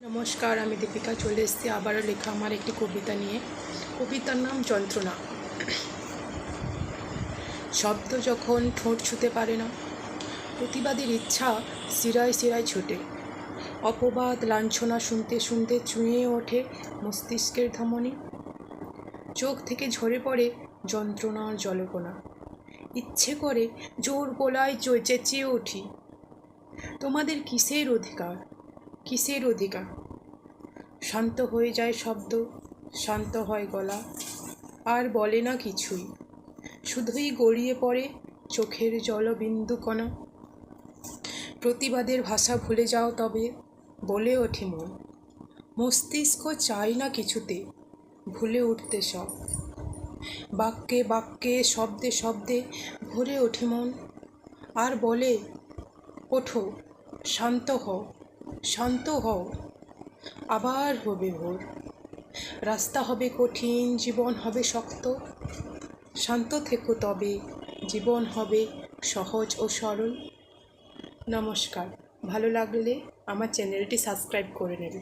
নমস্কার, আমি দীপিকা চলে এসেছি আবারও লেখা আমার একটি কবিতা নিয়ে। কবিতার নাম যন্ত্রণা। শব্দ যখন ঠোঁট ছুঁতে পারে না, প্রতিবাদের ইচ্ছা শিরায় শিরায় ছোটে। অপবাদ লাঞ্ছনা শুনতে শুনতে চুঁয়ে ওঠে মস্তিষ্কের ধমনী। চোখ থেকে ঝরে পড়ে যন্ত্রণার জল্পনা। ইচ্ছে করে জোর গলায় চেঁচিয়ে উঠি, তোমাদের কিসের অধিকার, কিসের অধিকার? শান্ত হয়ে যায় শব্দ, শান্ত হয় গলা, আর বলে না কিছুই, শুধুই গড়িয়ে পড়ে চোখের জলবিন্দু কণা। প্রতিবাদের ভাষা ভুলে যাও তবে, বলে ওঠে মন। মস্তিষ্ক চাই না কিছুতে ভুলে উঠতে সব। বাক্যে বাক্যে শব্দে শব্দে ভরে ওঠে মন, আর বলে ওঠো, শান্ত হও, শান্ত হও। আবার হবে ভোর, রাস্তা হবে কঠিন, জীবন হবে শক্ত। শান্ত থেকো তবে, জীবন হবে সহজ ও সরল। নমস্কার, ভালো লাগলে আমার চ্যানেলটি সাবস্ক্রাইব করে নেবে।